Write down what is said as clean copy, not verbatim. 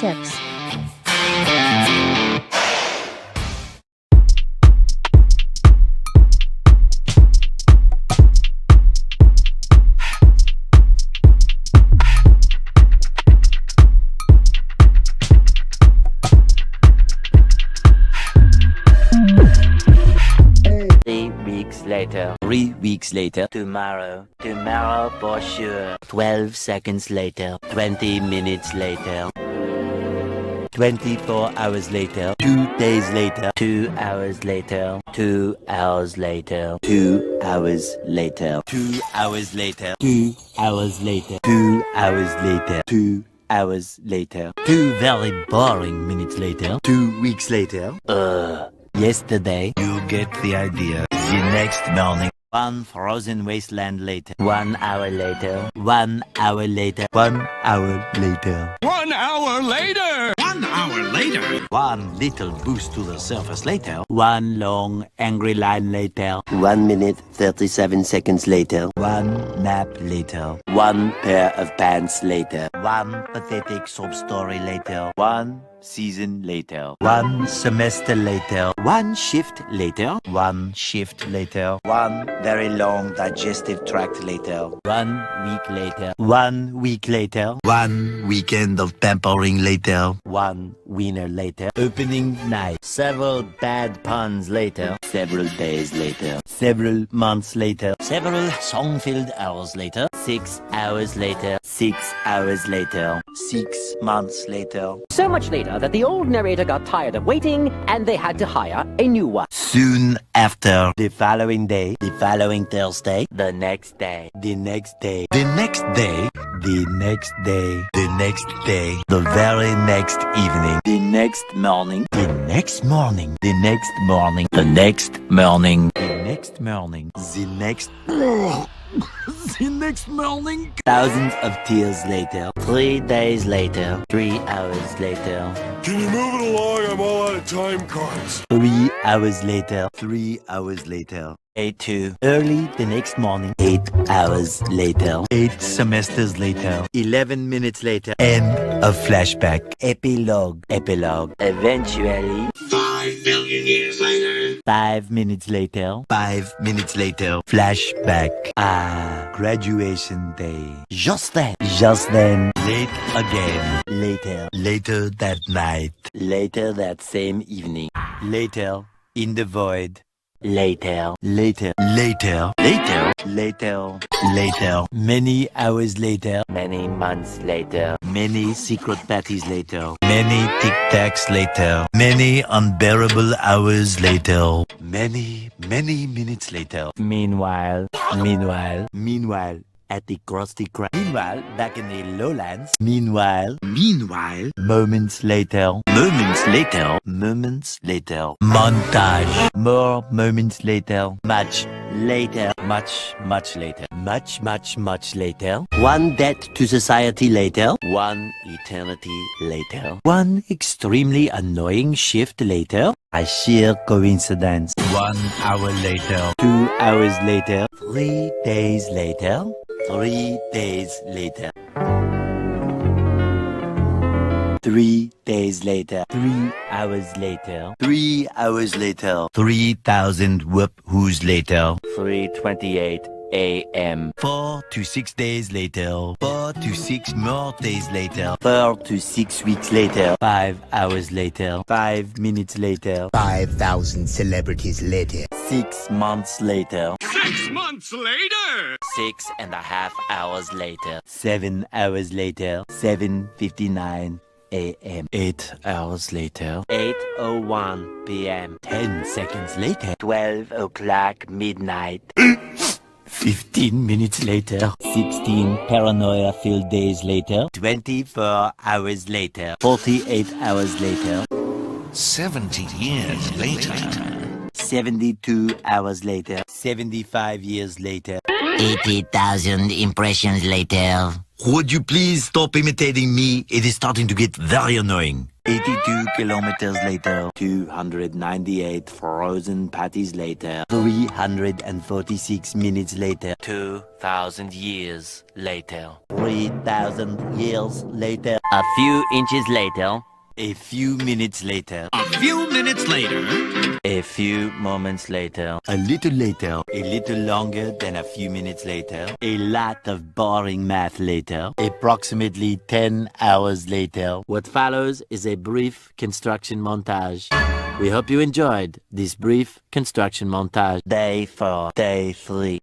chips. Later, 3 weeks later, tomorrow for sure, 12 seconds later, 20 minutes later, 24 hours later, 2 days later, 2 hours later, 2 hours later, 2 hours later, 2 hours later, 2 hours later, 2 hours later, 2 hours later, 2 very boring minutes later, 2 weeks later, yesterday, you get the idea. The next morning, 1 frozen wasteland later, 1 hour later, 1 hour later, 1 hour later, 1 hour later! 1 hour later! 1 little boost to the surface later, 1 long angry line later, 1 minute 37 seconds later, 1 nap later, 1 pair of pants later, 1 pathetic sob story later, 1 season later, 1 semester later, 1 shift later, 1 shift later, 1 very long digestive tract later, 1 week later, 1 week later, 1 weekend of pampering later, 1 winner later, opening night, several bad puns later, several days later, several months later, several song-filled hours later, 6 hours later, 6 hours later, 6 months later. So much later that the old narrator got tired of waiting and they had to hire a new one. Soon after, the following day, the following Thursday, the next day, the next day, the next day, the next day, the next day, the very next evening, the next morning, the next morning, the next morning, the next morning, the next morning, the next the next morning. Thousands of tears later, 3 days later, 3 hours later, Can you move it along? I'm all out of time cards. 3 hours later, 3 hours later. 8-2. Early the next morning. 8 hours later. 8 semesters later. 11 minutes later. End of flashback. Epilogue. Epilogue. Eventually. 5 billion years later. 5 minutes later. 5 minutes later. Flashback. Graduation day. Just then. Just then. Late again. Later. Later that night. Later that same evening. Later. In the void. Later, later, later, later, later, later, many hours later, many months later, many secret parties later, many tic-tacs later, many unbearable hours later, many minutes later. Meanwhile, at the Krusty Krab. Meanwhile, back in the lowlands. Meanwhile, moments later. Montage. More moments later. Much later. Much later. Much later. 1 debt to society later. 1 eternity later. 1 extremely annoying shift later. A sheer coincidence. 1 hour later. 2 hours later. 3 days later. 3 days later. 3 days later. 3 hours later. 3 hours later. 3,000 whoop-whoos later. 3:28 a.m. 4 to 6 days later. 4 to 6 more days later. 4 to 6 weeks later. 5 hours later. 5 minutes later. 5,000 celebrities later. 6 months later. 6 months later! 6.5 hours later. 7 hours later. 7:59 a.m. 8 hours later. 8:01 p.m. 10 seconds later. 12 o'clock midnight. 15 minutes later. 16 paranoia-filled days later. 24 hours later. 48 hours later. 70 years later. 72 hours later. 75 years later. 80,000 impressions later. Would you please stop imitating me? It is starting to get very annoying. 82 kilometers later. 298 frozen patties later. 346 minutes later. 2,000 years later. 3,000 years later. A few inches later. A few minutes later. A few minutes later. A few moments later. A little later. A little longer than a few minutes later. A lot of boring math later. Approximately 10 hours later. What follows is a brief construction montage. We hope you enjoyed this brief construction montage. Day 4. Day 3.